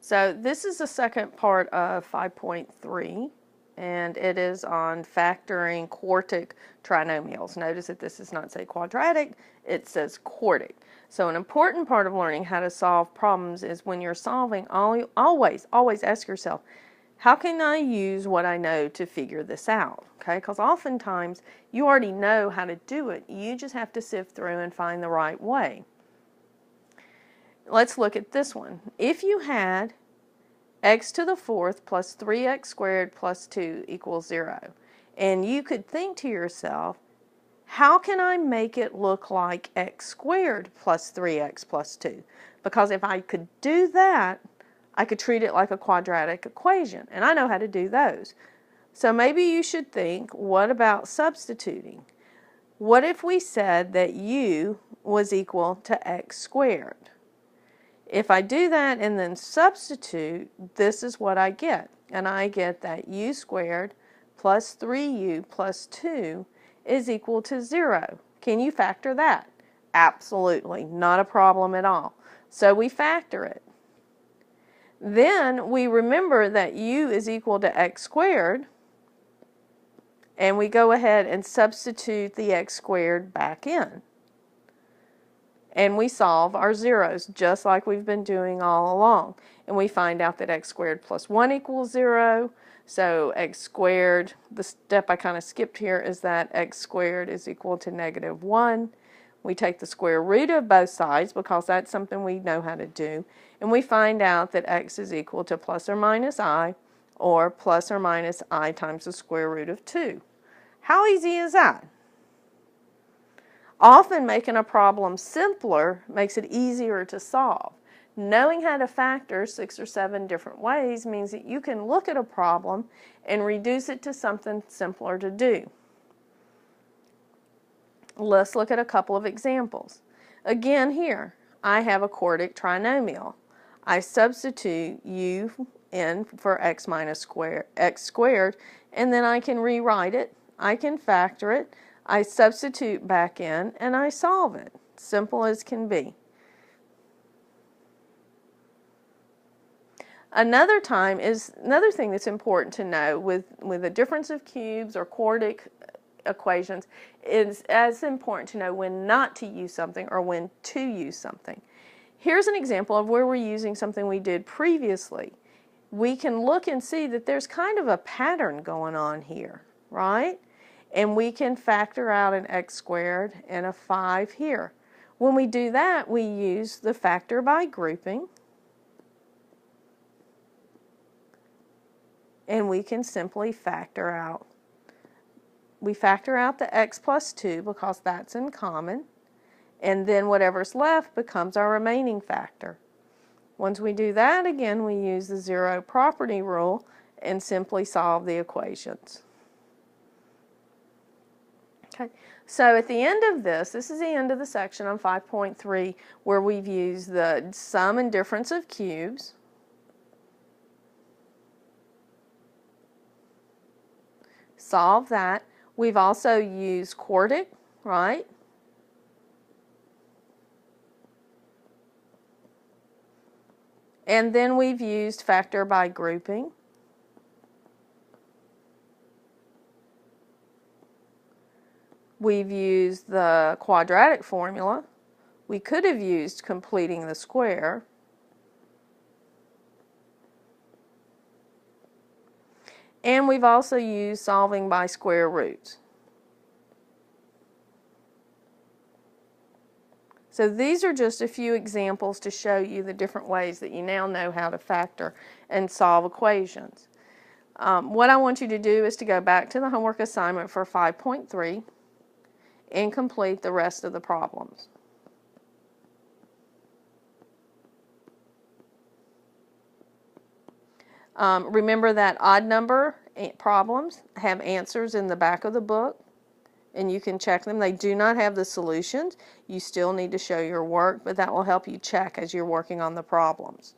So this is the second part of 5.3, and it is on factoring quartic trinomials. Notice that this does not say quadratic, it says quartic. So an important part of learning how to solve problems is when you're solving, always ask yourself, how can I use what I know to figure this out? Okay, because oftentimes you already know how to do it. You just have to sift through and find the right way. Let's look at this one. If you had x to the fourth plus 3x squared plus 2 equals 0, and you could think to yourself, how can I make it look like x squared plus 3x plus 2? Because if I could do that, I could treat it like a quadratic equation, and I know how to do those. So maybe you should think, what about substituting? What if we said that u was equal to x squared? If I do that and then substitute, this is what I get. And I get that u squared plus 3u plus 2 is equal to 0. Can you factor that? Absolutely, not a problem at all. So we factor it. Then we remember that u is equal to x squared, and we go ahead and substitute the x squared back in. And we solve our zeros just like we've been doing all along. And we find out that x squared plus 1 equals 0. So x squared, the step I kind of skipped here is that x squared is equal to negative 1. We take the square root of both sides because that's something we know how to do. And we find out that x is equal to plus or minus I, or plus or minus I times the square root of 2. How easy is that? Often making a problem simpler makes it easier to solve. Knowing how to factor 6 or 7 different ways means that you can look at a problem and reduce it to something simpler to do. Let's look at a couple of examples. Again here, I have a quartic trinomial. I substitute u in for x squared, and then I can rewrite it, I can factor it, I substitute back in, and I solve it. Simple as can be. Another thing that's important to know with the difference of cubes or quartic equations is as important to know when not to use something or when to use something. Here's an example of where we're using something we did previously. We can look and see that there's kind of a pattern going on here, right? And we can factor out an x squared and a 5 here. When we do that, we use the factor by grouping. And we can simply factor out. We factor out the x plus 2 because that's in common. And then whatever's left becomes our remaining factor. Once we do that, again, we use the zero property rule and simply solve the equations. Okay, so at the end of this is the end of the section on 5.3 where we've used the sum and difference of cubes. Solve that. We've also used quartic, right? And then we've used factor by grouping. We've used the quadratic formula. We could have used completing the square. And we've also used solving by square roots. So these are just a few examples to show you the different ways that you now know how to factor and solve equations. What I want you to do is to go back to the homework assignment for 5.3 and complete the rest of the problems. Remember that odd number problems have answers in the back of the book, and you can check them. They do not have the solutions. You still need to show your work, but that will help you check as you're working on the problems.